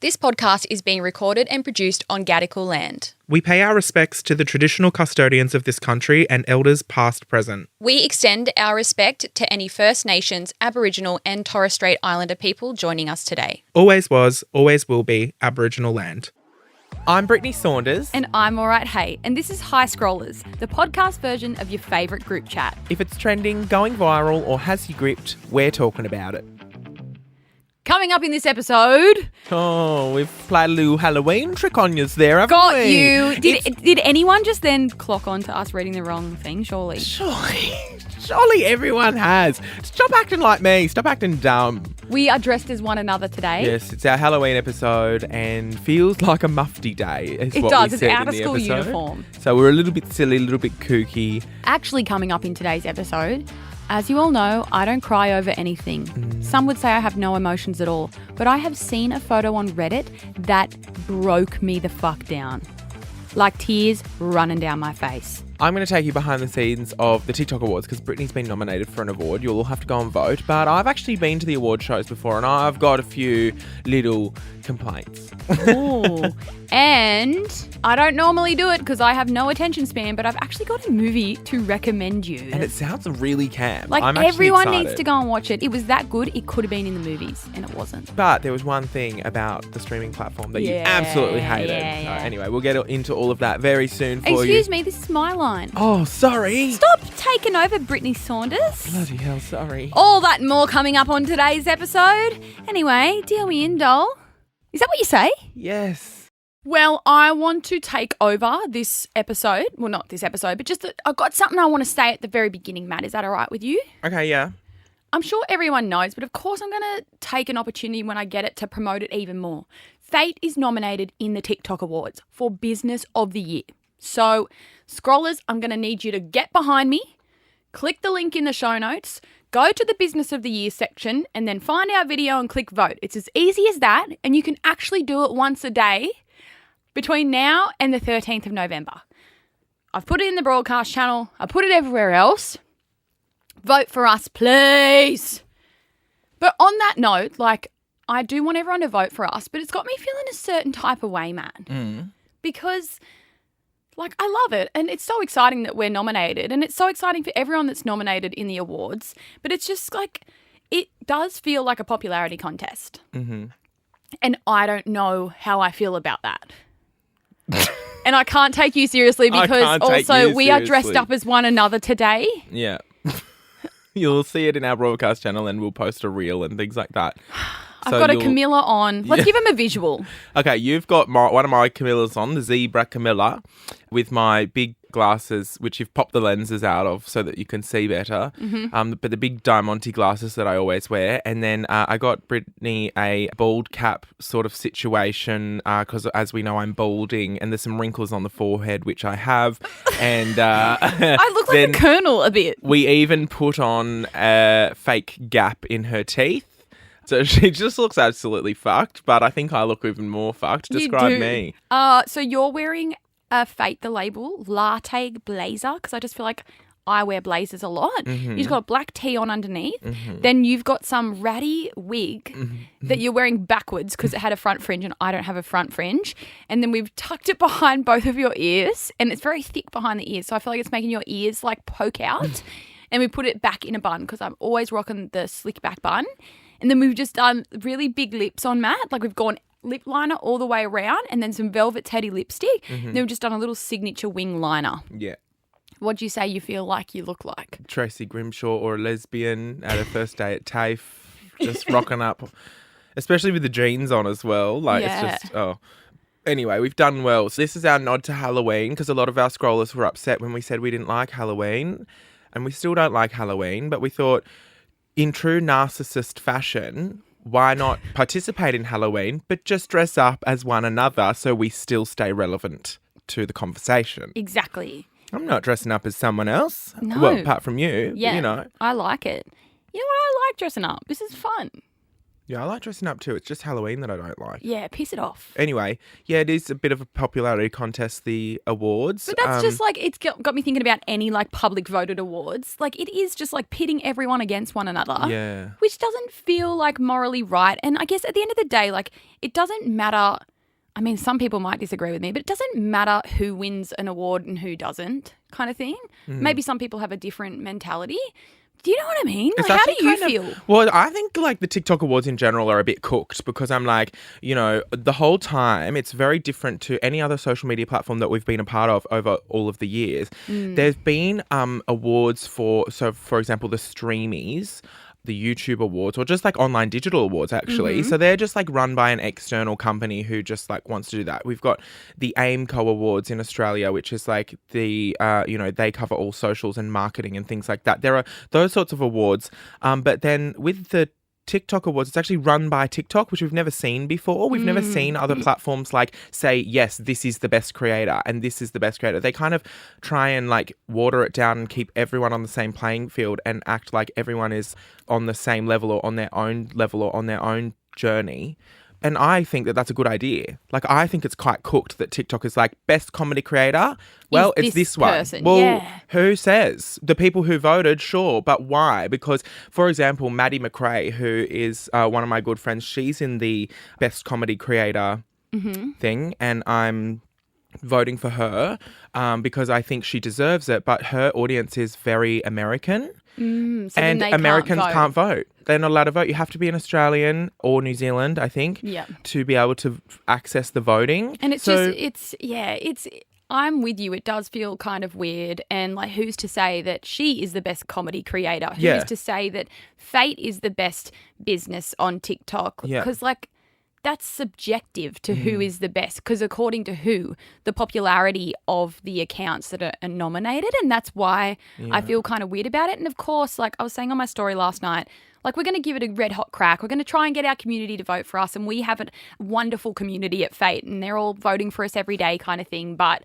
This podcast is being recorded and produced on Gadigal land. We pay our respects to the traditional custodians of this country and elders past, present. We extend our respect to any First Nations, Aboriginal and Torres Strait Islander people joining us today. Always was, always will be Aboriginal land. I'm Brittney Saunders. And I'm Alright Hey, and this is High Scrollers, the podcast version of your favourite group chat. If it's trending, going viral, or has you gripped, we're talking about it. Coming up in this episode... Oh, we've played a little Halloween trick on yous there, haven't Got we? you. Did anyone just then clock on to us reading the wrong thing, surely? Surely everyone has. Stop acting like me. Stop acting dumb. We are dressed as one another today. Yes, it's our Halloween episode and feels like a mufti day. Is It what does. we It's said out in of the school episode. uniform. So we're a little bit silly, a little bit kooky. Actually, coming up in today's episode, as you all know, I don't cry over anything. Some would say I have no emotions at all, but I have seen a photo on Reddit that broke me the fuck down. Like tears running down my face. I'm going to take you behind the scenes of the TikTok Awards because Brittney's been nominated for an award. You'll all have to go and vote. But I've actually been to the award shows before and I've got a few little complaints. Ooh. And I don't normally do it because I have no attention span, but I've actually got a movie to recommend you. And it sounds really camp. Like, I'm actually everyone excited. needs to go and watch it. It was that good, it could have been in the movies, and it wasn't. But there was one thing about the streaming platform that you absolutely hated. yeah. Anyway, we'll get into all of that very soon for you. Excuse me, this is my line. Oh, sorry. Stop taking over, Brittney Saunders. Bloody hell, sorry. All that and more coming up on today's episode. Anyway, deal me in, doll. Is that what you say? Yes. Well, I want to take over this episode. Well, not this episode, but just that I've got something I want to say at the very beginning, Matt. Is that all right with you? Okay, yeah. I'm sure everyone knows, but of course I'm going to take an opportunity when I get it to promote it even more. Fate is nominated in the TikTok Awards for Business of the Year. So, scrollers, I'm going to need you to get behind me, click the link in the show notes, go to the Business of the Year section, and then find our video and click vote. It's as easy as that, and you can actually do it once a day between now and the 13th of November. I've put it in the broadcast channel. I put it everywhere else. Vote for us, please. But on that note, like, I do want everyone to vote for us, but it's got me feeling a certain type of way, man. Because, like, I love it. And it's so exciting that we're nominated. And it's so exciting for everyone that's nominated in the awards. But it's just, like, it does feel like a popularity contest. Mm-hmm. And I don't know how I feel about that. And I can't take you seriously because also we are dressed up as one another today. Yeah. You'll see it in our broadcast channel and we'll post a reel and things like that. I've got a Camilla on. Let's give him a visual. Okay, you've got one of my Camillas on, the zebra Camilla, with my big glasses, which you've popped the lenses out of so that you can see better. But the big Diamante glasses that I always wear. And then I got Brittney a bald cap sort of situation because, as we know, I'm balding and there's some wrinkles on the forehead, which I have. And I look like a colonel a bit. We even put on a fake gap in her teeth. So she just looks absolutely fucked, but I think I look even more fucked. Describe me. So you're wearing a Fate the Label latte blazer, because I just feel like I wear blazers a lot. You've got a black tee on underneath. Then you've got some ratty wig that you're wearing backwards because it had a front fringe and I don't have a front fringe. And then we've tucked it behind both of your ears and it's very thick behind the ears. So I feel like it's making your ears like poke out. And we put it back in a bun because I'm always rocking the slick back bun. And then we've just done really big lips on Matt. Like we've gone lip liner all the way around and then some Velvet Teddy lipstick. And then we've just done a little signature wing liner. Yeah. What'd you say you feel like you look like? Tracy Grimshaw or a lesbian at her first day at TAFE, just rocking up, especially with the jeans on as well. Like it's just, Anyway, we've done well. So this is our nod to Halloween because a lot of our scrollers were upset when we said we didn't like Halloween and we still don't like Halloween, but we thought in true narcissist fashion, why not participate in Halloween, but just dress up as one another so we still stay relevant to the conversation? Exactly. I'm not dressing up as someone else. No. Well, apart from you. Yeah, You know. I like it. You know what? I like dressing up. This is fun. Yeah, I like dressing up too. It's just Halloween that I don't like. Yeah, piss it off. Anyway, yeah, it is a bit of a popularity contest, the awards. But that's just like, it's got me thinking about any like public voted awards. Like it is just like pitting everyone against one another. Yeah. Which doesn't feel like morally right. And I guess at the end of the day, like it doesn't matter. I mean, some people might disagree with me, but it doesn't matter who wins an award and who doesn't, kind of thing. Maybe some people have a different mentality. Do you know what I mean? Like, how do you feel? Well, I think like the TikTok awards in general are a bit cooked because I'm like, you know, the whole time it's very different to any other social media platform that we've been a part of over all of the years. There's been awards for example, the Streamies, the YouTube awards, or just like online digital awards actually. So they're just like run by an external company who just like wants to do that. We've got the AIMCO awards in Australia, which is like the, they cover all socials and marketing and things like that. There are those sorts of awards. But then with the TikTok awards, it's actually run by TikTok, which we've never seen before. We've never seen other platforms like say, yes, this is the best creator and this is the best creator. They kind of try and like water it down and keep everyone on the same playing field and act like everyone is on the same level or on their own level or on their own journey. And I think that that's a good idea. Like, I think it's quite cooked that TikTok is like, best comedy creator? Well, it's this one. Well, who says? The people who voted, sure. But why? Because, for example, Maddie McRae, who is one of my good friends, she's in the best comedy creator thing. And I'm voting for her because I think she deserves it. But her audience is very American. So and Americans can't vote. They're not allowed to vote. You have to be an Australian or New Zealand, I think, to be able to access the voting. And I'm with you. It does feel kind of weird. And like, who's to say that she is the best comedy creator? Who's to say that Fate is the best business on TikTok? Because like, that's subjective to who is the best, because according to who, the popularity of the accounts that are nominated, and that's why I feel kind of weird about it. And of course, like I was saying on my story last night, like we're going to give it a red hot crack. We're going to try and get our community to vote for us, and we have a wonderful community at Fate, and they're all voting for us every day kind of thing. But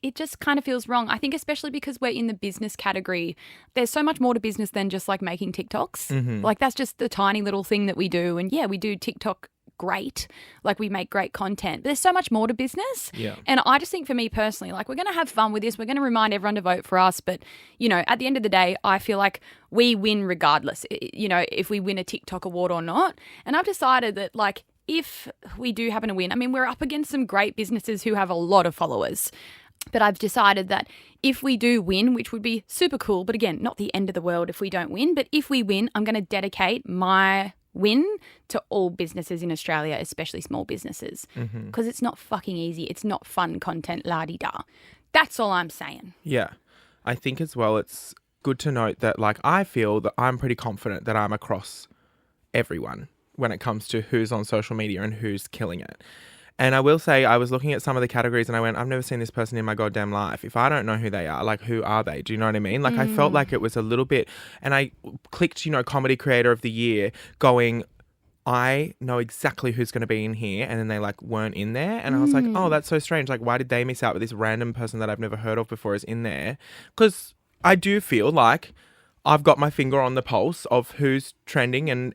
it just kind of feels wrong. I think especially because we're in the business category, there's so much more to business than just like making TikToks. Like that's just the tiny little thing that we do. And yeah, we do TikTok great, like we make great content, but there's so much more to business. And I just think for me personally, like we're going to have fun with this, we're going to remind everyone to vote for us, but you know, at the end of the day, I feel like we win regardless, you know, if we win a TikTok award or not. And I've decided that like if we do happen to win, I mean, we're up against some great businesses who have a lot of followers, but I've decided that if we do win, which would be super cool, but again, not the end of the world if we don't win, but if we win, I'm going to dedicate my win to all businesses in Australia, especially small businesses, because it's not fucking easy. It's not fun content, la-di-da. That's all I'm saying. Yeah. I think as well it's good to note that like I feel that I'm pretty confident that I'm across everyone when it comes to who's on social media and who's killing it. And I will say I was looking at some of the categories and I went, I've never seen this person in my goddamn life. If I don't know who they are, like who are they? Do you know what I mean? Like I felt like it was a little bit, and I clicked, you know, Comedy Creator of the Year going, I know exactly who's going to be in here, and then they like weren't in there. And I was like, oh, that's so strange. Like, why did they miss out with this random person that I've never heard of before is in there? Because I do feel like I've got my finger on the pulse of who's trending and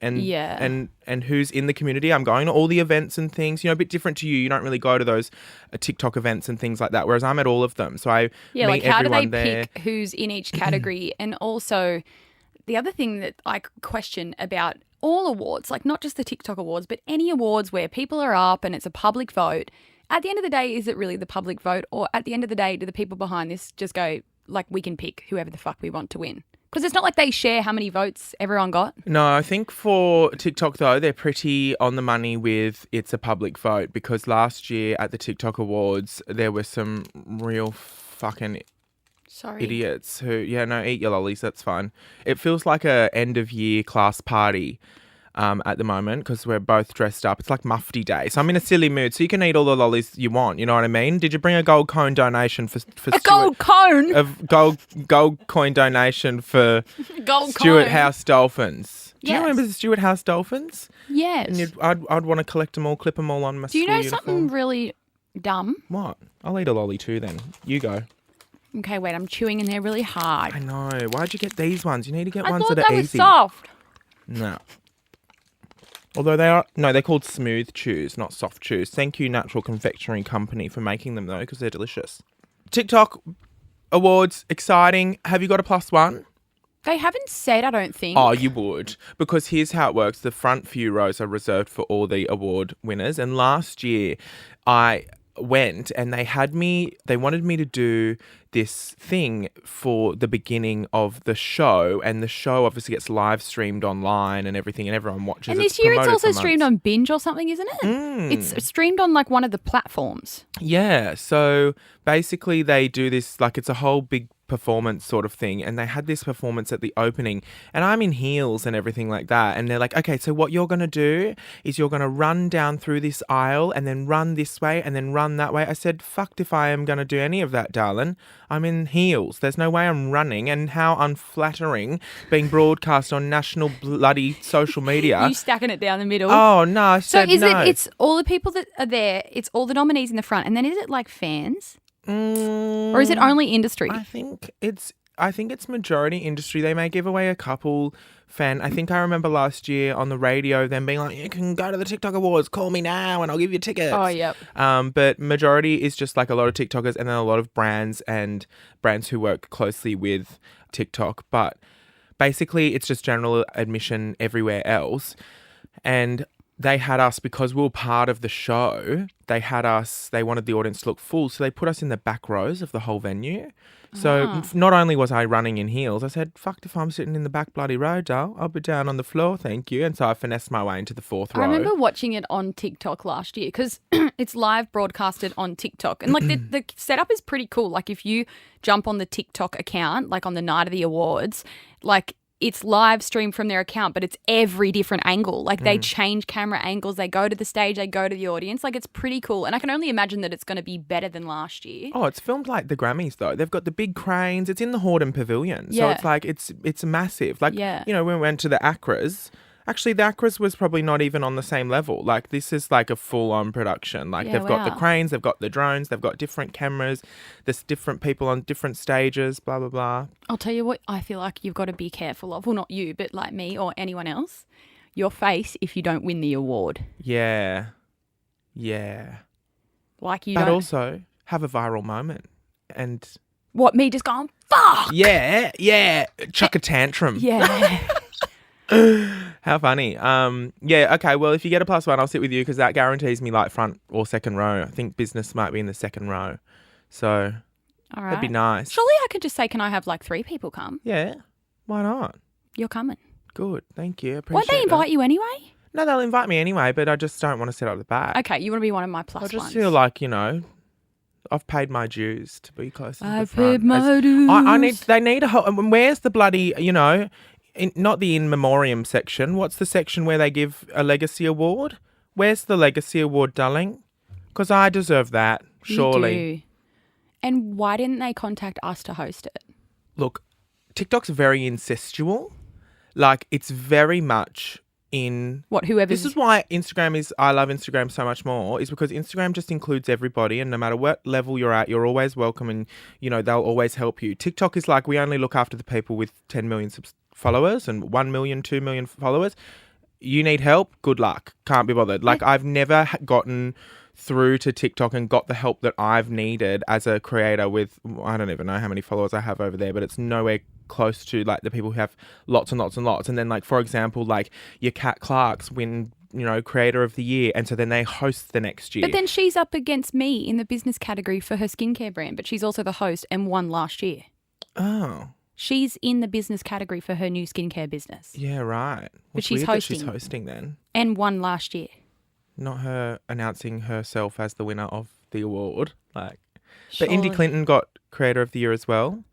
who's in the community. I'm going to all the events and things, you know, a bit different to you. You don't really go to those TikTok events and things like that, whereas I'm at all of them. So I meet like how everyone do they there. Pick who's in each category? And also the other thing that I question about all awards, like not just the TikTok awards, but any awards where people are up and it's a public vote, at the end of the day, is it really the public vote? Or at the end of the day, do the people behind this just go, like, we can pick whoever the fuck we want to win? Because it's not like they share how many votes everyone got. No, I think for TikTok, though, they're pretty on the money with it's a public vote, because last year at the TikTok Awards, there were some real fucking idiots who, eat your lollies, that's fine. It feels like a end of year class party at the moment because we're both dressed up. It's like Mufti Day. So I'm in a silly mood. So you can eat all the lollies you want. You know what I mean? Did you bring a gold coin donation for Stuart? Gold cone? A gold coin donation for Stuart House Dolphins. Do you remember the Stuart House Dolphins? Yes. And I'd want to collect them all, clip them all on my school uniform. Do you know something really dumb? What? I'll eat a lolly too then. You go. Okay, wait, I'm chewing and they're really hard. I know. Why'd you get these ones? You need to get ones that are I thought they easy. were soft. No. Although they're called smooth chews, not soft chews. Thank you, Natural Confectionery Company, for making them though, because they're delicious. TikTok awards, exciting. Have you got a +1? They haven't said, I don't think. Oh, you would. Because here's how it works. The front few rows are reserved for all the award winners. And last year, I went and they wanted me to do this thing for the beginning of the show. And the show obviously gets live streamed online and everything, and everyone watches it. And this year it's also streamed on Binge or something, isn't it? It's streamed on like one of the platforms. Yeah. So basically they do this, like it's a whole big performance sort of thing, and they had this performance at the opening and I'm in heels and everything like that, and they're like, okay, so what you're going to do is you're going to run down through this aisle and then run this way and then run that way. I said, fucked if I am going to do any of that, darling. I'm in heels. There's no way I'm running. And how unflattering being broadcast on national bloody social media. You stacking it down the middle. Oh no, I said so is no. it's all the people that are there, it's all the nominees in the front, and then is it like fans? Or is it only industry? I think it's majority industry. They may give away a couple I think I remember last year on the radio them being like, you can go to the TikTok Awards, call me now and I'll give you tickets. Oh, yep. But majority is just like a lot of TikTokers and then a lot of brands who work closely with TikTok. But basically it's just general admission everywhere else. And they had us, because we were part of the show, they wanted the audience to look full, so they put us in the back rows of the whole venue. So not only was I running in heels, I said, fucked if I'm sitting in the back bloody row, doll. I'll be down on the floor, thank you. And so I finessed my way into the fourth row. I remember watching it on TikTok last year because it's live broadcasted on TikTok. And like the setup is pretty cool. Like if you jump on the TikTok account, like on the night of the awards, like it's live streamed from their account, but it's every different angle. Like they change camera angles, they go to the stage, they go to the audience. Like it's pretty cool. And I can only imagine that it's going to be better than last year. Oh, it's filmed like the Grammys though. They've got the big cranes. It's in the Hordern Pavilion. So Yeah. it's like, it's massive. Like, Yeah. you know, when we went to the Acras, actually the Acras was probably not even on the same level. Like this is like a full-on production. Like Yeah, they've got the wow. cranes, they've got the drones, they've got different cameras. There's different people on different stages, blah, blah, blah. I'll tell you what I feel like you've got to be careful of. Well, not you, but like me or anyone else. Your face if you don't win the award. Yeah. Yeah. Like you But don't. also have a viral moment. And What, me just going, fuck! yeah. Chuck a tantrum. Yeah. How funny. Yeah, okay, well, if you get a +1, I'll sit with you because that guarantees me like front or second row. I think business might be in the second row. So All right. that'd be nice. Surely I could just say, can I have like 3 people come? Yeah, why not? You're coming. Good, thank you. Won't they invite you anyway? No, they'll invite me anyway, but I just don't want to sit up the back. Okay, you want to be one of my plus I just ones. feel like, you know, I've paid my dues to be close to the I've front. paid my dues. I need. They need a whole. Where's the bloody? You know, not the in memoriam section. What's the section where they give a legacy award? Where's the legacy award, darling? Because I deserve that. Surely. You do. And why didn't they contact us to host it? Look, TikTok's very incestual. Like it's very much in What, whoever's... This is why I love Instagram so much more, is because Instagram just includes everybody, and no matter what level you're at, you're always welcome, and you know they'll always help you. TikTok is like, we only look after the people with 10 million followers and 1 million, 2 million followers. You need help? Good luck. Can't be bothered. Like I've never gotten through to TikTok and got the help that I've needed as a creator with, I don't even know how many followers I have over there, but it's nowhere close to like the people who have lots and lots and lots. And then like, for example, like your Kat Clarks win, you know, creator of the year. And so then they host the next year. But then she's up against me in the business category for her skincare brand, but she's also the host and won last year. Oh. She's in the business category for her new skincare business. Yeah, right. But she's weird that hosting. she's hosting then. And won last year. Not her announcing herself as the winner of the award. Like, Surely. but Indy Clinton got creator of the year as well.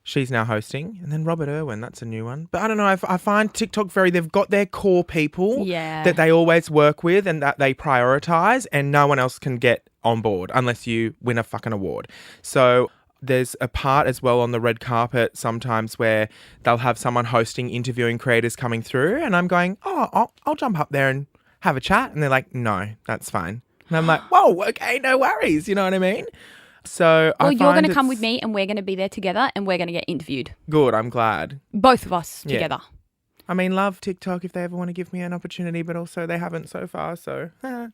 She's now hosting. And then Robert Irwin, that's a new one. But I don't know, I find TikTok they've got their core people that they always work with and that they prioritise, and no one else can get on board unless you win a fucking award. So there's a part as well on the red carpet sometimes where they'll have someone hosting, interviewing creators coming through, and I'm going, oh, I'll jump up there and have a chat. And they're like, no, that's fine. And I'm like, whoa, okay, no worries. You know what I mean? So Well, you're going to it's come with me and we're going to be there together and we're going to get interviewed. Good, I'm glad. Both of us Yeah. together. I mean, love TikTok if they ever want to give me an opportunity, but also they haven't so far, so.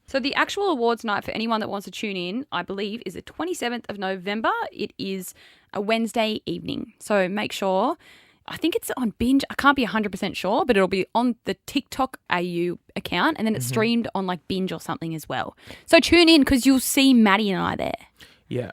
So the actual awards night for anyone that wants to tune in, I believe, is the 27th of November. It is a Wednesday evening. So make sure, I think it's on Binge. I can't be 100% sure, but it'll be on the TikTok AU account and then it's streamed on like Binge or something as well. So tune in because you'll see Maddie and I there. Yeah.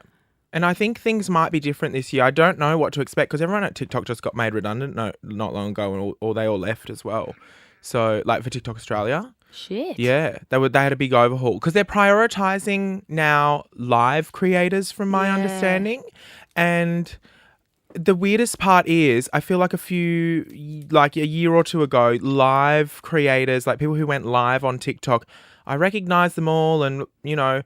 And I think things might be different this year. I don't know what to expect because everyone at TikTok just got made redundant not long ago, or they all left as well. So, like for TikTok Australia. Shit. Yeah, they had a big overhaul because they're prioritising now live creators from my understanding. And the weirdest part is I feel like a year or two ago, live creators, like people who went live on TikTok, I recognise them all and, you know,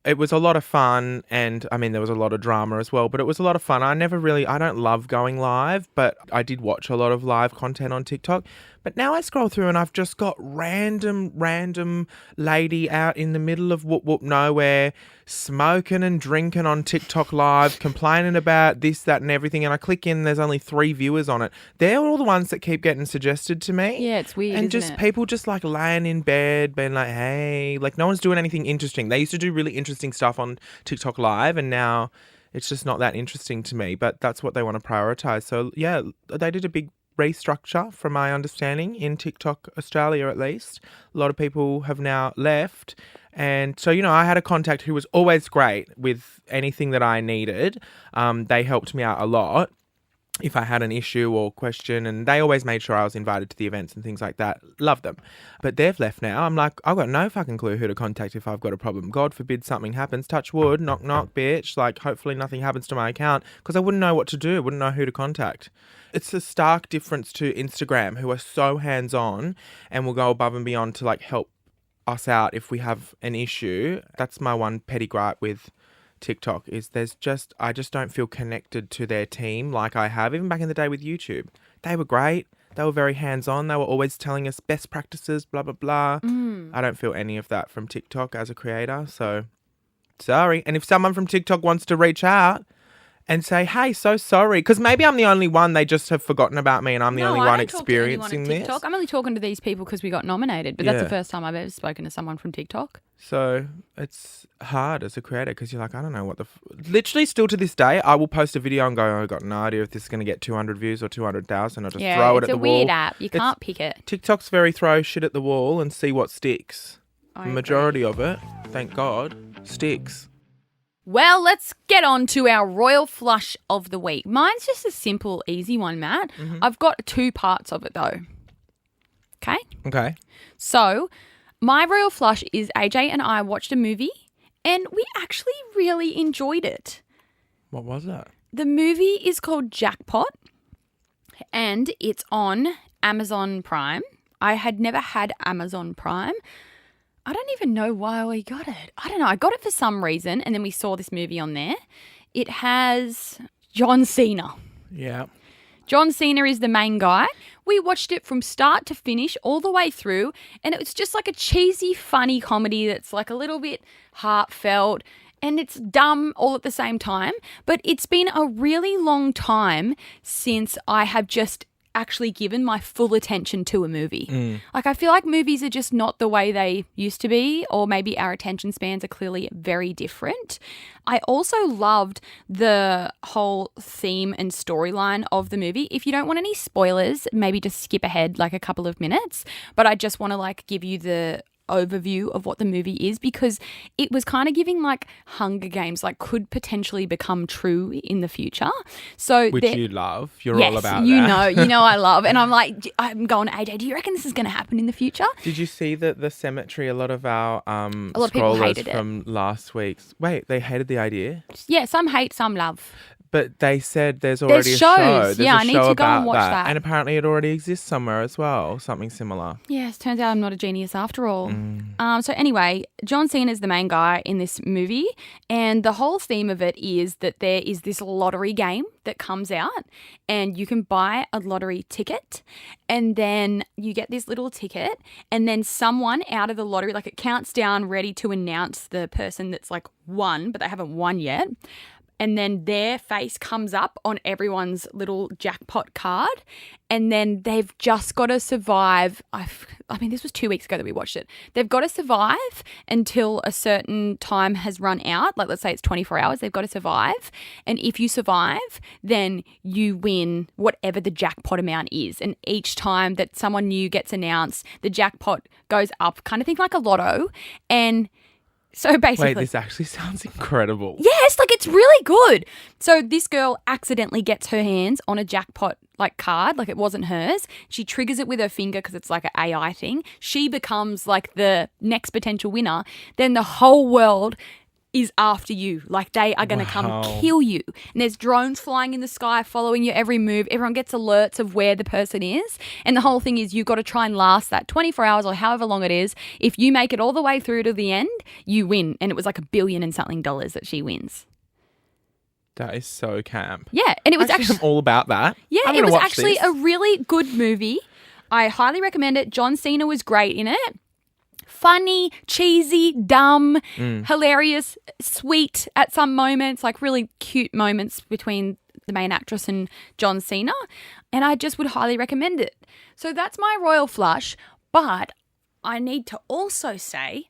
it was a lot of fun and, I mean, there was a lot of drama as well, but it was a lot of fun. I don't love going live, but I did watch a lot of live content on TikTok. But now I scroll through and I've just got random lady out in the middle of whoop nowhere, smoking and drinking on TikTok live, complaining about this, that and everything. And I click in, there's only 3 viewers on it. They're all the ones that keep getting suggested to me. Yeah, it's weird, and isn't just it? people just like laying in bed, being like, hey, like no one's doing anything interesting. They used to do really interesting stuff on TikTok live and now it's just not that interesting to me. But that's what they want to prioritize. So yeah, they did a big restructure from my understanding in TikTok Australia at least. A lot of people have now left. And so, you know, I had a contact who was always great with anything that I needed. They helped me out a lot if I had an issue or question, and they always made sure I was invited to the events and things like that. Love them. But they've left now. I'm like, I've got no fucking clue who to contact if I've got a problem. God forbid something happens. Touch wood, knock, knock, bitch. Like, hopefully nothing happens to my account because I wouldn't know what to do. Wouldn't know who to contact. It's a stark difference to Instagram, who are so hands-on and will go above and beyond to, like, help us out if we have an issue. That's my one petty gripe with TikTok is I just don't feel connected to their team like I have. Even back in the day with YouTube, they were great. They were very hands-on. They were always telling us best practices, blah, blah, blah. I don't feel any of that from TikTok as a creator. So sorry. And if someone from TikTok wants to reach out and say, hey, so sorry, because maybe I'm the only one, they just have forgotten about me and I'm the only one experiencing this. I'm only talking to these people because we got nominated, but that's the first time I've ever spoken to someone from TikTok. So it's hard as a creator because you're like, I don't know what literally still to this day, I will post a video and go, oh, I've got no idea if this is going to get 200 views or 200,000. I'll just throw it at the wall. It's a weird app. You can't pick it. TikTok's very throw shit at the wall and see what sticks. I The majority of it, thank God, sticks. Well, let's get on to our royal flush of the week. Mine's just a simple, easy one, Matt. I've got 2 parts of it though. Okay? Okay. So, my royal flush is AJ and I watched a movie and we actually really enjoyed it. What was that? The movie is called Jackpot and it's on Amazon Prime. I had never had Amazon Prime. I don't even know why we got it. I don't know. I got it for some reason and then we saw this movie on there. It has John Cena. Yeah. John Cena is the main guy. We watched it from start to finish all the way through and it was just like a cheesy, funny comedy that's like a little bit heartfelt and it's dumb all at the same time. But it's been a really long time since I have just actually given my full attention to a movie. Like I feel like movies are just not the way they used to be, or maybe our attention spans are clearly very different. I also loved the whole theme and storyline of the movie. If you don't want any spoilers, maybe just skip ahead like a couple of minutes, but I just want to like give you the overview of what the movie is because it was kind of giving like Hunger Games like could potentially become true in the future. So which you love. You're yes, all about you that. You know I love. And I'm like, I'm going, AJ, do you reckon this is going to happen in the future? Did you see that the cemetery, a lot of our a lot of people hated from last week's, they hated the idea? Yeah, some hate, some love. But they said there's already a shows. show. There's Yeah, a I need show to go and about watch that. And apparently it already exists somewhere as well, something similar. Yes, turns out I'm not a genius after all. So anyway, John Cena is the main guy in this movie and the whole theme of it is that there is this lottery game that comes out and you can buy a lottery ticket and then you get this little ticket and then someone out of the lottery, like it counts down ready to announce the person that's like won, but they haven't won yet. and then their face comes up on everyone's little jackpot card, and then they've just got to survive. I mean, this was 2 weeks ago that we watched it. They've got to survive until a certain time has run out. Like, let's say it's 24 hours. They've got to survive. And if you survive, then you win whatever the jackpot amount is. And each time that someone new gets announced, the jackpot goes up, kind of think like a lotto. And so basically... Wait, this actually sounds incredible. Yes, like it's really good. So this girl accidentally gets her hands on a jackpot like card, like it wasn't hers. She triggers it with her finger because it's like an AI thing. She becomes like the next potential winner. Then the whole world is after you. Like they are going to come kill you. And there's drones flying in the sky following your every move. Everyone gets alerts of where the person is. And the whole thing is you've got to try and last that 24 hours or however long it is. If you make it all the way through to the end, you win. And it was like $1 billion and something that she wins. That is so camp. Yeah. And it was actually I'm all about that. Yeah, it was actually a really good movie. I highly recommend it. John Cena was great in it. Funny, cheesy, dumb, hilarious, sweet at some moments, like really cute moments between the main actress and John Cena. And I just would highly recommend it. So that's my royal flush. But I need to also say,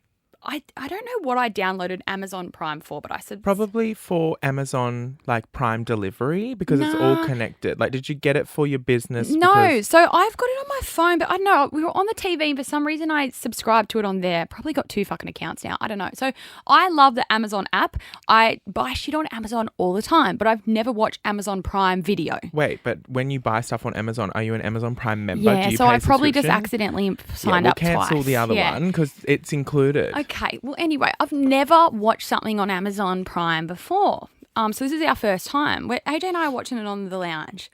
I don't know what I downloaded Amazon Prime for, but I said... Probably for Amazon, like, Prime delivery, because it's all connected. Like, did you get it for your business? No. So I've got it on my phone, but I don't know. We were on the TV and for some reason I subscribed to it on there. Probably got 2 fucking accounts now. I don't know. So I love the Amazon app. I buy shit on Amazon all the time, but I've never watched Amazon Prime Video. Wait, but when you buy stuff on Amazon, are you an Amazon Prime member? Yeah, Do you so pay I probably just subscription? accidentally signed up twice. We'll cancel the other one because it's included. Okay. Well, anyway, I've never watched something on Amazon Prime before. So this is our first time. AJ and I are watching it on the lounge.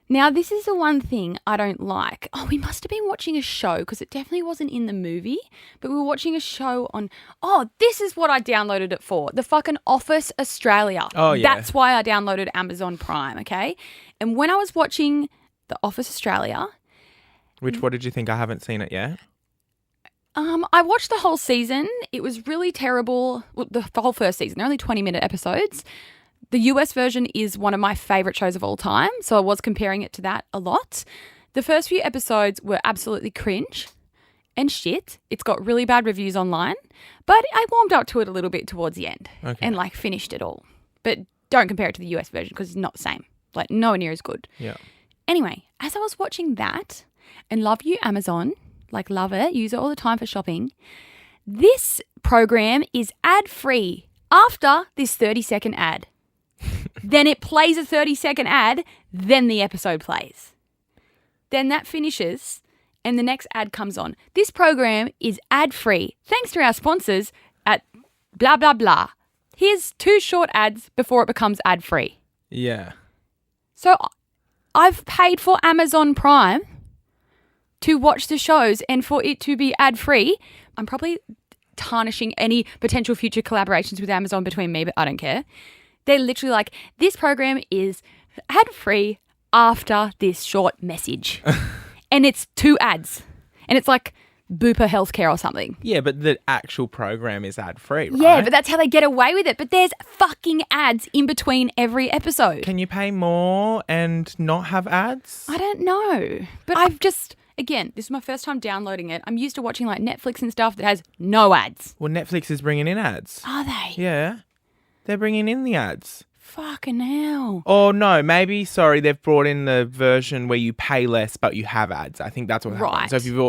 Now, this is the one thing I don't like. Oh, we must have been watching a show because it definitely wasn't in the movie, but we were watching a show on... Oh, this is what I downloaded it for. The fucking Office Australia. Oh, yeah. That's why I downloaded Amazon Prime, okay? And when I was watching The Office Australia... What did you think? I haven't seen it yet. I watched the whole season. It was really terrible. Well, the whole first season. They're only 20-minute episodes. The US version is one of my favourite shows of all time, so I was comparing it to that a lot. The first few episodes were absolutely cringe and shit. It's got really bad reviews online, but I warmed up to it a little bit towards the end and like finished it all. But don't compare it to the US version because it's not the same. Like nowhere near as good. Yeah. Anyway, as I was watching that and love you Amazon, like love it, use it all the time for shopping, this program is ad-free after this 30-second ad. Then it plays a 30-second ad, then the episode plays. Then that finishes and the next ad comes on. This program is ad-free thanks to our sponsors at blah, blah, blah. Here's 2 short ads before it becomes ad-free. Yeah. So I've paid for Amazon Prime to watch the shows and for it to be ad-free. I'm probably tarnishing any potential future collaborations with Amazon between me, but I don't care. They're literally like, this program is ad-free after this short message. And it's 2 ads. And it's like Bupa Healthcare or something. Yeah, but the actual program is ad-free, right? Yeah, but that's how they get away with it. But there's fucking ads in between every episode. Can you pay more and not have ads? I don't know. But I've just... Again, this is my first time downloading it. I'm used to watching like Netflix and stuff that has no ads. Well, Netflix is bringing in ads. Are they? Yeah. They're bringing in the ads. Fucking hell. Oh, no. Maybe, sorry, they've brought in the version where you pay less but you have ads. I think that's what happens. Right. So if you've I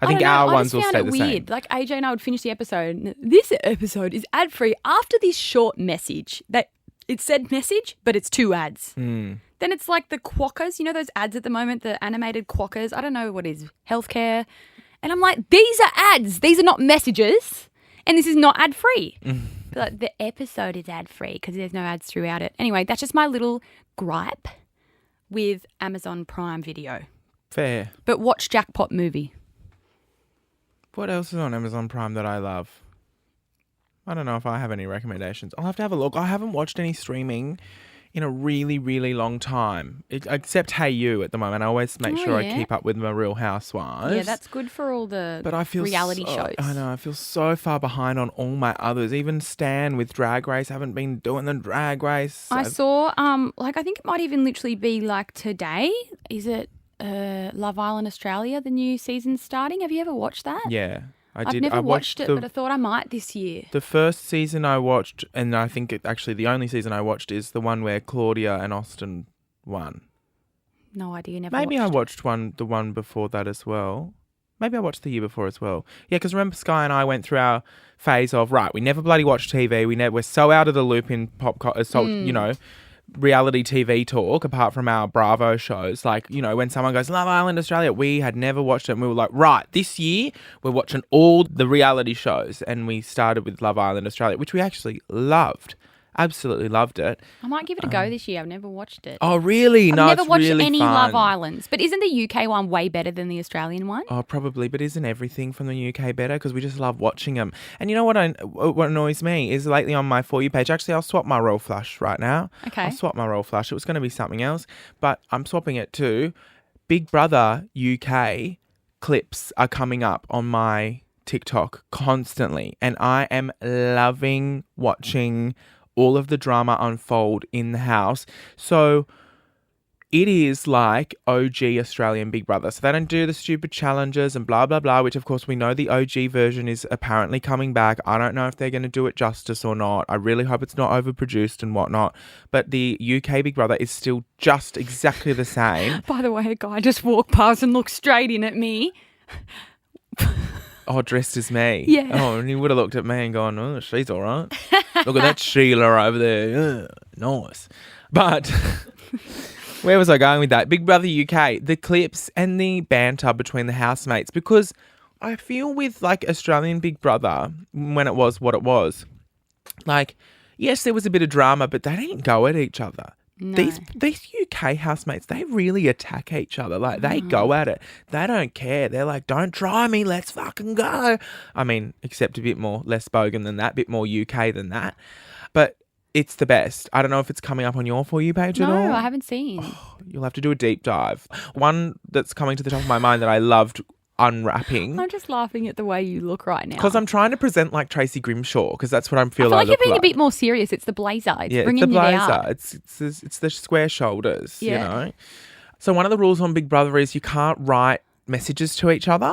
think don't know. our ones will I just stay found the it same. weird. Like AJ and I would finish the episode. This episode is ad-free after this short message. That it said message, but it's 2 ads. Then it's like the quokkas. You know those ads at the moment, the animated quokkas? I don't know what is. Healthcare. And I'm like, these are ads. These are not messages. And this is not ad-free. But like, the episode is ad-free because there's no ads throughout it. Anyway, that's just my little gripe with Amazon Prime Video. Fair. But watch Jackpot Movie. What else is on Amazon Prime that I love? I don't know if I have any recommendations. I'll have to have a look. I haven't watched any streaming in a really, really long time. Except Hey You at the moment. I always make sure I keep up with my Real Housewives. Yeah, that's good for all the but I feel reality shows. I know. I feel so far behind on all my others. Even Stan with Drag Race. I haven't been doing the Drag Race. I saw, I think it might even literally be like today. Is it Love Island Australia, the new season's starting? Have you ever watched that? Yeah. I've never watched it, but I thought I might this year. The first season I watched, and I think actually the only season I watched is the one where Claudia and Austin won. No idea. Maybe I watched the one before that as well. Maybe I watched the year before as well. Yeah, because remember Sky and I went through our phase of, right, we never bloody watch TV. We're so out of the loop in reality TV talk, apart from our Bravo shows. Like, you know, when someone goes, Love Island Australia, we had never watched it. And we were like, right, this year we're watching all the reality shows. And we started with Love Island Australia, which we actually loved. Absolutely loved it. I might give it a go this year. I've never watched it. Oh, really? I've No, never it's watched really any fun. Love Islands. But isn't the UK one way better than the Australian one? Oh, probably. But isn't everything from the UK better? Because we just love watching them. And you know what annoys me is lately on my For You page, actually, I'll swap my Royal Flush right now. Okay. I'll swap my Royal Flush. It was going to be something else, but I'm swapping it to Big Brother UK clips are coming up on my TikTok constantly. And I am loving watching all of the drama unfold in the house. So it is like OG Australian Big Brother. So they don't do the stupid challenges and blah, blah, blah, which of course we know the OG version is apparently coming back. I don't know if they're going to do it justice or not. I really hope it's not overproduced and whatnot. But the UK Big Brother is still just exactly the same. By the way, a guy just walked past and looked straight in at me. Oh, dressed as me. Yeah. Oh, and he would have looked at me and gone, oh, she's all right. Look at that Sheila over there. Ugh, nice. But where was I going with that? Big Brother UK, the clips and the banter between the housemates, because I feel with like Australian Big Brother, when it was what it was, like, yes, there was a bit of drama, but they didn't go at each other. No. These UK housemates, they really attack each other. Like, they go at it. They don't care. They're like, don't try me. Let's fucking go. I mean, except a bit more less bogan than that, a bit more UK than that. But it's the best. I don't know if it's coming up on your For You page at all. No, I haven't seen. Oh, you'll have to do a deep dive. One that's coming to the top of my mind that I loved unwrapping. I'm just laughing at the way you look right now. Because I'm trying to present like Tracy Grimshaw, because that's what I feel like you're being like. a bit more serious. It's the blazer. It's yeah, bringing it's the blazer. you down. It's the square shoulders, Yeah. you know. So one of the rules on Big Brother is you can't write messages to each other.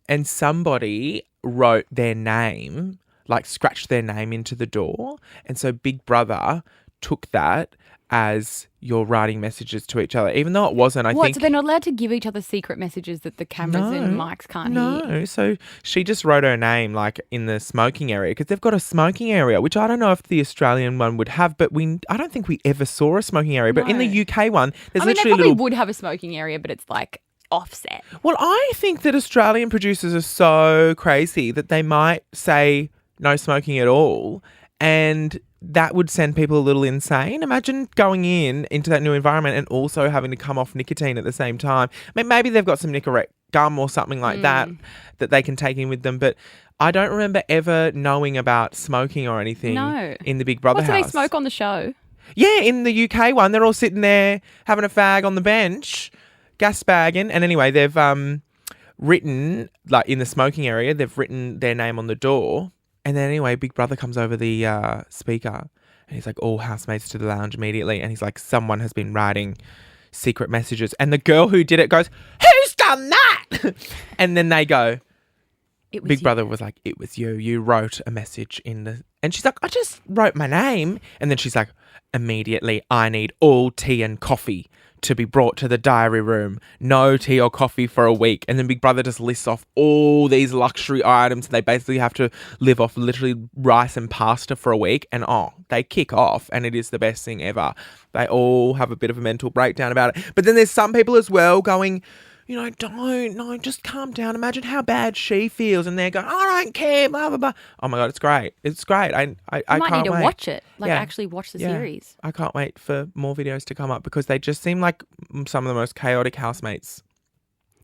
And somebody wrote their name, like scratched their name into the door. And so Big Brother took that as you're writing messages to each other, even though it wasn't. I think So they're not allowed to give each other secret messages that the cameras and mics can't hear? No, so she just wrote her name like in the smoking area, because they've got a smoking area, which I don't know if the Australian one would have, but I don't think we ever saw a smoking area. But in the UK one, there's I mean, literally they probably a little... would have a smoking area, but it's like offset. Well, I think that Australian producers are so crazy that they might say no smoking at all, and that would send people a little insane. Imagine going into that new environment and also having to come off nicotine at the same time. I mean, maybe they've got some Nicorette gum or something like that they can take in with them, but I don't remember ever knowing about smoking or anything in the Big Brother house. What do they smoke on the show? Yeah, in the UK one, they're all sitting there having a fag on the bench, gas bagging. And anyway, they've written, like in the smoking area, they've written their name on the door. And then anyway, Big Brother comes over the speaker and he's like, all housemates to the lounge immediately. And he's like, someone has been writing secret messages. And the girl who did it goes, who's done that? And then they go, Big Brother was like, it was you. You wrote a message in the... And she's like, I just wrote my name. And then she's like, immediately, I need all tea and coffee to be brought to the diary room. No tea or coffee for a week. And then Big Brother just lists off all these luxury items. They basically have to live off literally rice and pasta for a week. And they kick off, and it is the best thing ever. They all have a bit of a mental breakdown about it. But then there's some people as well going, you know, just calm down. Imagine how bad she feels. And they're going, I don't care, blah, blah, blah. Oh my God, it's great. It's great. I might can't need to wait. watch it. Actually watch the series. I can't wait for more videos to come up, because they just seem like some of the most chaotic housemates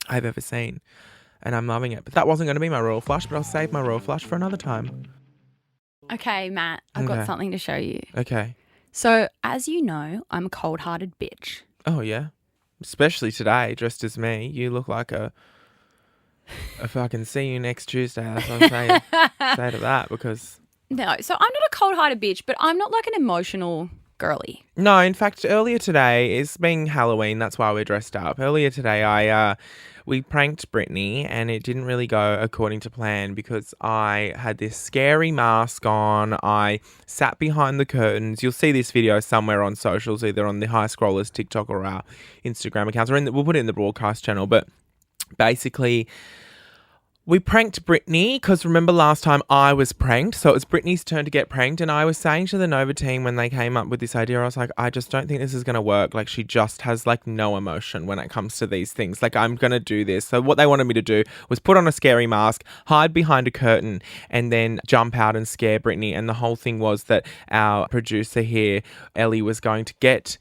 I've ever seen. And I'm loving it. But that wasn't going to be my Royal Flush, but I'll save my Royal Flush for another time. Okay, Matt, I've got something to show you. Okay. So, as you know, I'm a cold-hearted bitch. Oh, yeah. Especially today, dressed as me. You look like a fucking see you next Tuesday. That's what I'm saying. Say to that because... No, so I'm not a cold-hearted bitch, but I'm not like an emotional girly. No, in fact, earlier today, it's being Halloween. That's why we're dressed up. Earlier today, we pranked Brittney and it didn't really go according to plan because I had this scary mask on. I sat behind the curtains. You'll see this video somewhere on socials, either on the High Scrollers TikTok or our Instagram accounts. We'll put it in the broadcast channel. But basically, we pranked Brittney because remember last time I was pranked, so it was Brittney's turn to get pranked, and I was saying to the Nova team when they came up with this idea, I was like, I just don't think this is going to work. Like, she just has like no emotion when it comes to these things. Like, I'm going to do this. So what they wanted me to do was put on a scary mask, hide behind a curtain, and then jump out and scare Brittney. And the whole thing was that our producer here, Elle, was going to get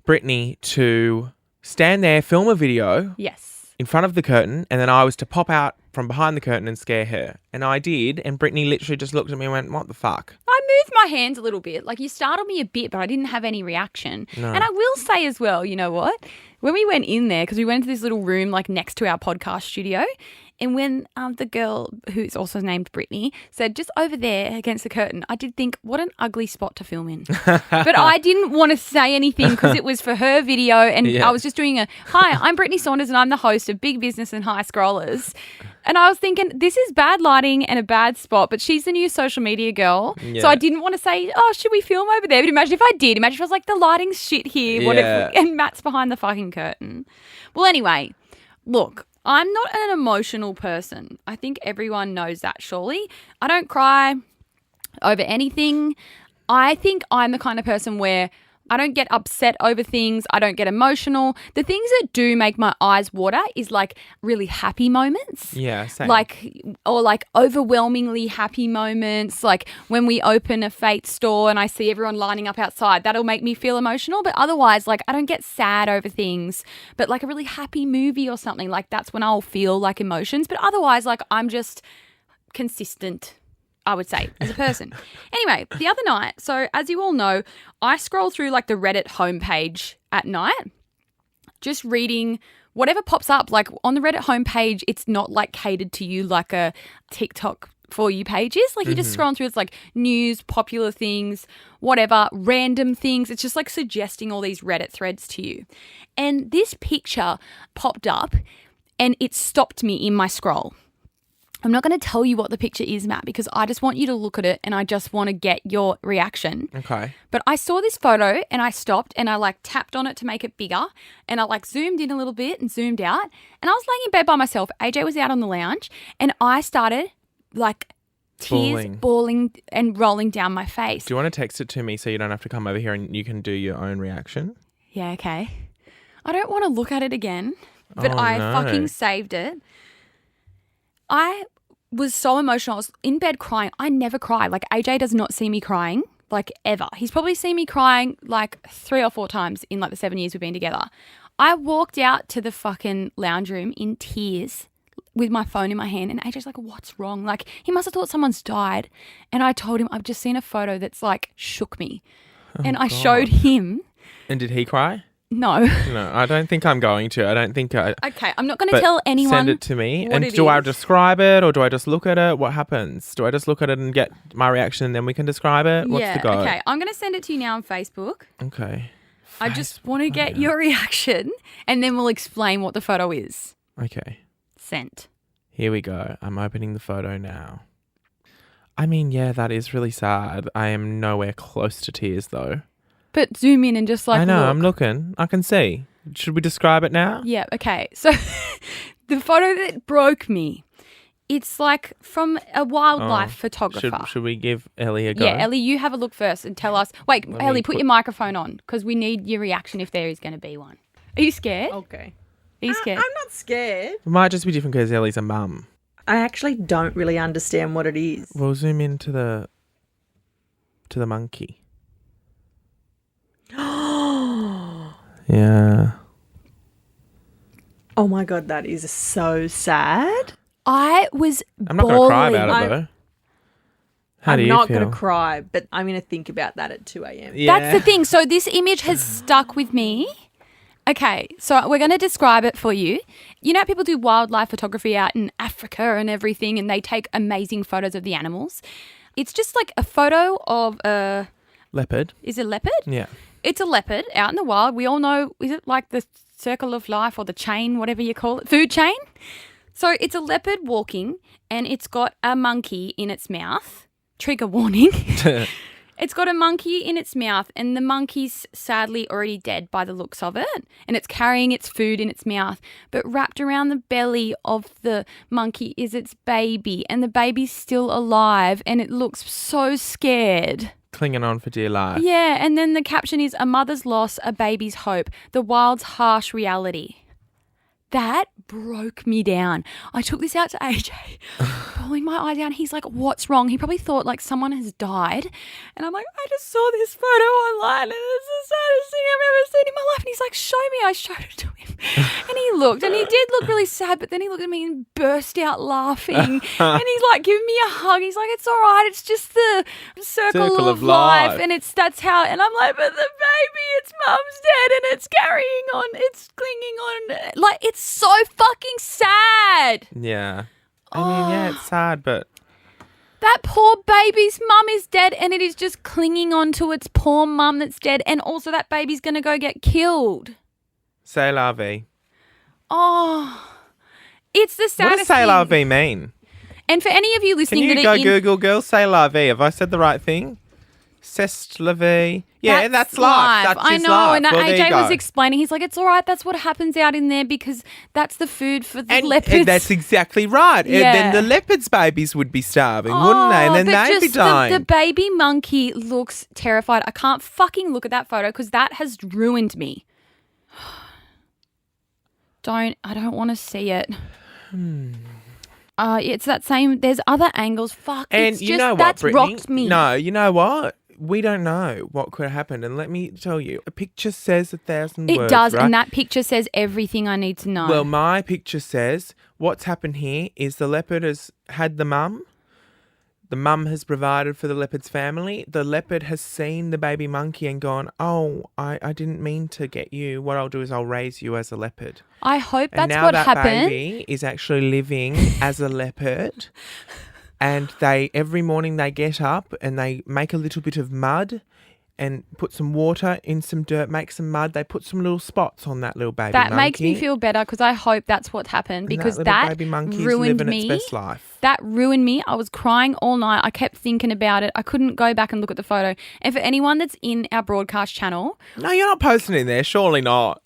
Brittney to stand there, film a video. Yes. In front of the curtain, and then I was to pop out from behind the curtain and scare her. And I did, and Brittney literally just looked at me and went, what the fuck? I moved my hands a little bit. Like, you startled me a bit, but I didn't have any reaction. No. And I will say as well, you know what? When we went in there, because we went into this little room like next to our podcast studio, and when the girl, who's also named Brittney, said, just over there against the curtain, I did think, what an ugly spot to film in. But I didn't want to say anything because it was for her video, and I was just doing hi, I'm Brittney Saunders, and I'm the host of Big Business and High Scrollers. And I was thinking, this is bad lighting and a bad spot, but she's the new social media girl. Yeah. So I didn't want to say, oh, should we film over there? But imagine if I did. Imagine if I was like, the lighting's shit here. What if, and Matt's behind the fucking curtain. Well, anyway, look, I'm not an emotional person. I think everyone knows that, surely. I don't cry over anything. I think I'm the kind of person where I don't get upset over things. I don't get emotional. The things that do make my eyes water is like really happy moments. Yeah, same. Or overwhelmingly happy moments. Like when we open a Fate store and I see everyone lining up outside, that'll make me feel emotional. But otherwise, like I don't get sad over things. But like a really happy movie or something, like that's when I'll feel like emotions. But otherwise, like I'm just consistent, I would say, as a person. Anyway, the other night, so as you all know, I scroll through like the Reddit homepage at night, just reading whatever pops up. Like on the Reddit homepage, it's not like catered to you like a TikTok For You page is. Like you just scroll through, it's like news, popular things, whatever, random things. It's just like suggesting all these Reddit threads to you. And this picture popped up and it stopped me in my scroll. I'm not going to tell you what the picture is, Matt, because I just want you to look at it and I just want to get your reaction. Okay. But I saw this photo and I stopped and I like tapped on it to make it bigger and I like zoomed in a little bit and zoomed out and I was laying in bed by myself. AJ was out on the lounge and I started like tears bawling and rolling down my face. Do you want to text it to me so you don't have to come over here and you can do your own reaction? Yeah, okay. I don't want to look at it again, but I fucking saved it. I was so emotional. I was in bed crying. I never cry. Like AJ does not see me crying, like ever. He's probably seen me crying like 3 or 4 times in like the 7 years we've been together. I walked out to the fucking lounge room in tears with my phone in my hand and AJ's like, what's wrong? Like he must have thought someone's died. And I told him, I've just seen a photo that's like shook me. And I showed him. And did he cry? No. No, I don't think I'm going to. I don't think Okay, I'm not going to tell anyone. Send it to me. And do I describe it or do I just look at it? What happens? Do I just look at it and get my reaction and then we can describe it? What's the go? Okay. I'm going to send it to you now on Facebook. Okay. I just want to get your reaction and then we'll explain what the photo is. Okay. Sent. Here we go. I'm opening the photo now. I mean, yeah, that is really sad. I am nowhere close to tears though. But zoom in and just like I know, look. I'm looking. I can see. Should we describe it now? Yeah, okay. So the photo that broke me, it's like from a wildlife photographer. Should we give Ellie a go? Yeah, Ellie, you have a look first and tell us. Wait, Ellie, put your microphone on because we need your reaction if there is going to be one. Are you scared? Okay. Are you scared? I'm not scared. It might just be different because Ellie's a mum. I actually don't really understand what it is. We'll zoom into the monkey. Yeah. Oh my God, that is so sad. I was I'm not going to cry about it though. How do I'm you not feel? going to cry, but I'm going to think about that at 2 a.m. Yeah. That's the thing. So this image has stuck with me. Okay, so we're going to describe it for you. You know how people do wildlife photography out in Africa and everything, and they take amazing photos of the animals? It's just like a photo of a... Leopard. Is it a leopard? Yeah. It's a leopard out in the wild. We all know, is it like the circle of life or the chain, whatever you call it, food chain? So it's a leopard walking and it's got a monkey in its mouth. Trigger warning. It's got a monkey in its mouth and the monkey's sadly already dead by the looks of it. And it's carrying its food in its mouth. But wrapped around the belly of the monkey is its baby. And the baby's still alive and it looks so scared. Clinging on for dear life. Yeah, and then the caption is a mother's loss, a baby's hope, the wild's harsh reality. That broke me down. I took this out to AJ, pulling my eye down. He's like, what's wrong? He probably thought like someone has died. And I'm like, I just saw this photo online and it's the saddest thing I've ever seen in my life. And he's like, show me. I showed it to him. And he looked and he did look really sad, but then he looked at me and burst out laughing. And he's like, giving me a hug. He's like, it's all right. It's just the circle of life. And that's how, and I'm like, but the baby, its mum's dead and it's carrying on. It's clinging on. Like, it's so fucking sad. Yeah. I mean, yeah, it's sad, but That poor baby's mum is dead and it is just clinging on to its poor mum that's dead. And also that baby's going to go get killed. c'est la vie. Oh, it's the What saddest does c'est la thing. vie mean? And for any of you Can listening you that go are in... Google, girl, c'est la vie? Have I said the right thing? C'est la vie. Yeah, that's life. That's I just know, life. and Well, there you AJ go. was explaining. He's like, it's all right. That's what happens out in there because that's the food for the leopards. And that's exactly right. Yeah. And then the leopards' babies would be starving, wouldn't they? And then but they'd be just dying. The baby monkey looks terrified. I can't fucking look at that photo because that has ruined me. I don't want to see it. It's that same. There's other angles. Fuck. And it's you just, know what, that's Brittney? rocked me. No, you know what? We don't know what could have happened. And let me tell you, a picture says 1,000 It words, does, right? and that picture says everything I need to know. Well, my picture says what's happened here is the leopard has had the mum. The mum has provided for the leopard's family. The leopard has seen the baby monkey and gone, oh, I didn't mean to get you. What I'll do is I'll raise you as a leopard. I hope And that's now what that happened. baby is actually living as a leopard. And every morning they get up and they make a little bit of mud and put some water in some dirt, make some mud. They put some little spots on that little baby That monkey. makes me feel better because I hope that's what happened because and that little baby monkey's ruined living me. its best life. That ruined me. I was crying all night. I kept thinking about it. I couldn't go back and look at the photo. And for anyone that's in our broadcast channel, No, you're not posting in there. Surely not.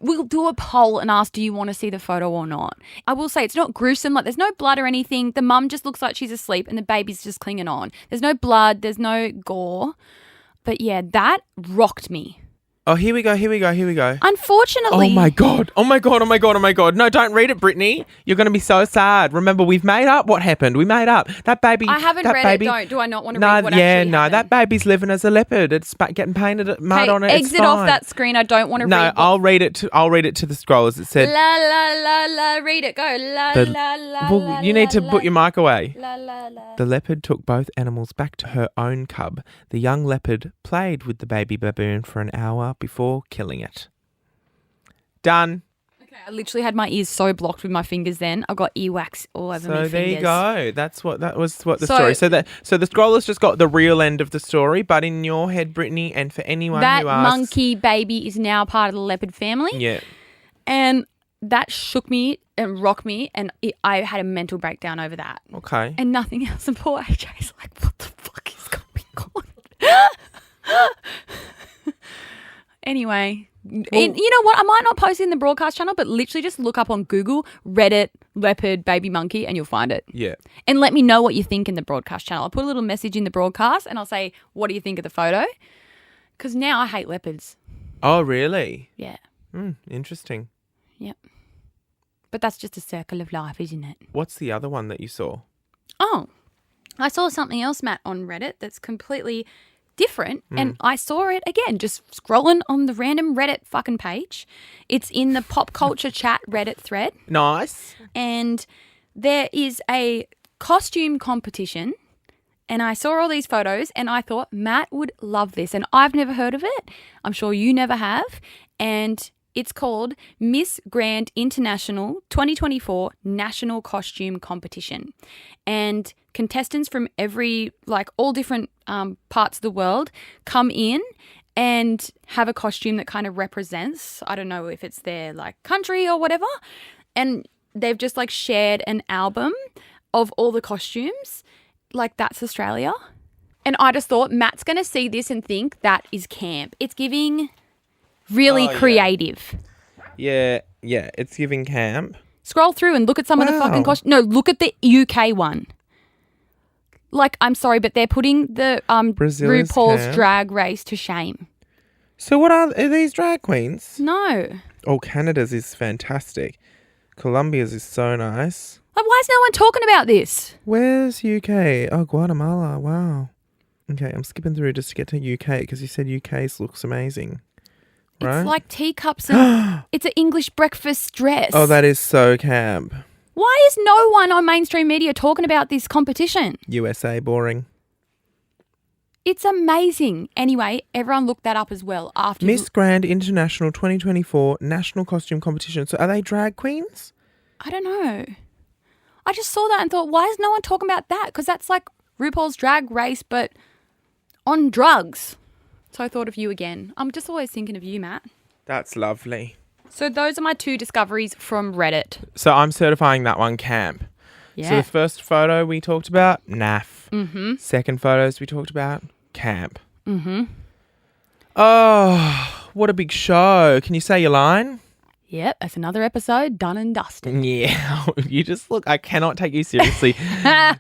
we'll do a poll and ask, do you want to see the photo or not? I will say it's not gruesome. Like there's no blood or anything. The mum just looks like she's asleep and the baby's just clinging on. There's no blood. There's no gore. But yeah, that rocked me. Oh, here we go. Unfortunately. Oh my God. No, don't read it, Brittney. You're going to be so sad. Remember, we've made up what happened. We made up. That baby. I haven't that read baby, it. Do I not want to read what actually happened? that baby's living as a leopard. It's getting painted mud Hey, on it. It's exit off fine. that screen. I don't want to read. No, I'll read it to the scrollers. It said, La la la la. Read it. Go. La The- la la. well, la, you need to la, put your mic away. La la la. The leopard took both animals back to her own cub. The young leopard played with the baby baboon for an hour before killing it. Done. Okay, I literally had my ears so blocked with my fingers. Then I got earwax all over my So fingers. there you go. That was what the So- story. So the scroller's just got the real end of the story, but in your head, Brittney, and for anyone That who asks, monkey baby is now part of the leopard family. yeah, And that shook me and rocked me, and I had a mental breakdown over that. okay. And nothing else. And poor AJ's like, what the fuck is going on? Anyway, you know what? I might not post it in the broadcast channel, but literally just look up on Google, Reddit, leopard, baby monkey, and you'll find it. Yeah. And let me know what you think in the broadcast channel. I'll put a little message in the broadcast and I'll say, what do you think of the photo? Because now I hate leopards. Oh, really? Yeah. Interesting. Yep. But that's just a circle of life, isn't it? What's the other one that you saw? Oh, I saw something else, Matt, on Reddit that's completely different. And I saw it again, just scrolling on the random Reddit fucking page. It's in the pop culture chat Reddit thread. Nice. And there is a costume competition and I saw all these photos and I thought Matt would love this. And I've never heard of it. I'm sure you never have. And it's called Miss Grand International 2024 National Costume Competition. And contestants from all different parts of the world come in and have a costume that kind of represents, I don't know if it's their country or whatever. And they've just shared an album of all the costumes. That's Australia. And I just thought Matt's going to see this and think that is camp. It's giving really creative. Yeah, it's giving camp. Scroll through and look at some of the fucking costumes. No, look at the UK one. I'm sorry, but they're putting the RuPaul's camp. Drag Race to shame. So what are these drag queens? No. Oh, Canada's is fantastic. Colombia's is so nice. Why is no one talking about this? Where's UK? Oh, Guatemala. Wow. Okay, I'm skipping through just to get to UK because you said UK's looks amazing. Right? It's like teacups and it's an English breakfast dress. Oh, that is so camp. Why is no one on mainstream media talking about this competition? USA, boring. It's amazing. Anyway, everyone looked that up as well. After Miss Grand International 2024 National Costume Competition. So are they drag queens? I don't know. I just saw that and thought, why is no one talking about that? Because that's like RuPaul's Drag Race, but on drugs. So I thought of you again. I'm just always thinking of you, Matt. That's lovely. So those are my 2 discoveries from Reddit. So I'm certifying that one camp. Yeah. So the first photo we talked about, naff. Mm-hmm. Second photos we talked about, camp. Mm-hmm. Oh, what a big show. Can you say your line? Yep, that's another episode done and dusted. Yeah, you just look, I cannot take you seriously.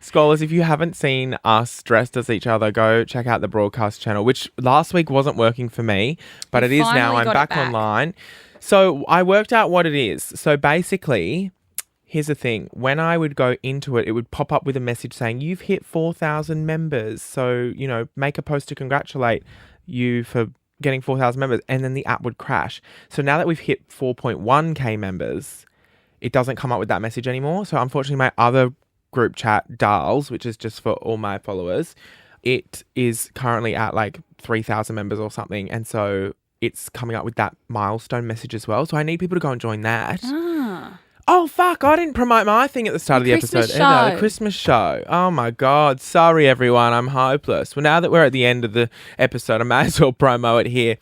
Scholars, if you haven't seen us dressed as each other, go check out the broadcast channel, which last week wasn't working for me, but it is now. I'm back online. So I worked out what it is. So basically, here's the thing. When I would go into it, it would pop up with a message saying, you've hit 4,000 members. So, make a post to congratulate you for getting 4,000 members, and then the app would crash. So now that we've hit 4.1k members, it doesn't come up with that message anymore. So unfortunately, my other group chat, Darls, which is just for all my followers, it is currently at 3,000 members or something. And so it's coming up with that milestone message as well. So I need people to go and join that. Oh, fuck, I didn't promote my thing at the start of the episode either. The Christmas show. Oh, my God. Sorry, everyone. I'm hopeless. Well, now that we're at the end of the episode, I may as well promo it here.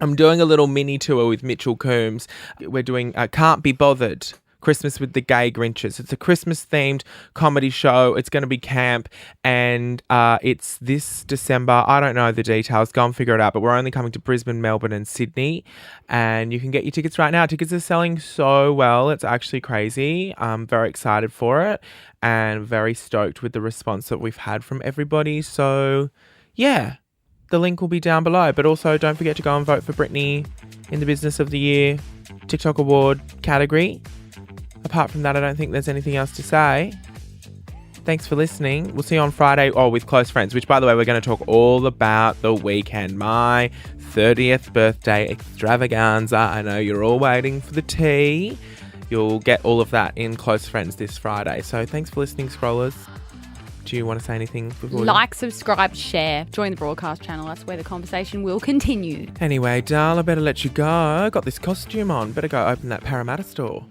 I'm doing a little mini tour with Mitchell Coombs. We're doing Can't Be Bothered, Christmas with the Gay Grinches. It's a Christmas-themed comedy show. It's going to be camp, and it's this December. I don't know the details. Go and figure it out, but we're only coming to Brisbane, Melbourne, and Sydney, and you can get your tickets right now. Tickets are selling so well. It's actually crazy. I'm very excited for it and very stoked with the response that we've had from everybody. So, yeah, the link will be down below, but also don't forget to go and vote for Brittney in the Business of the Year TikTok Award category. Apart from that, I don't think there's anything else to say. Thanks for listening. We'll see you on Friday with Close Friends, which, by the way, we're going to talk all about the weekend. My 30th birthday extravaganza. I know you're all waiting for the tea. You'll get all of that in Close Friends this Friday. So thanks for listening, scrollers. Do you want to say anything before subscribe, share, join the broadcast channel. That's where the conversation will continue. Anyway, Darl, I better let you go. I got this costume on. Better go open that Parramatta store.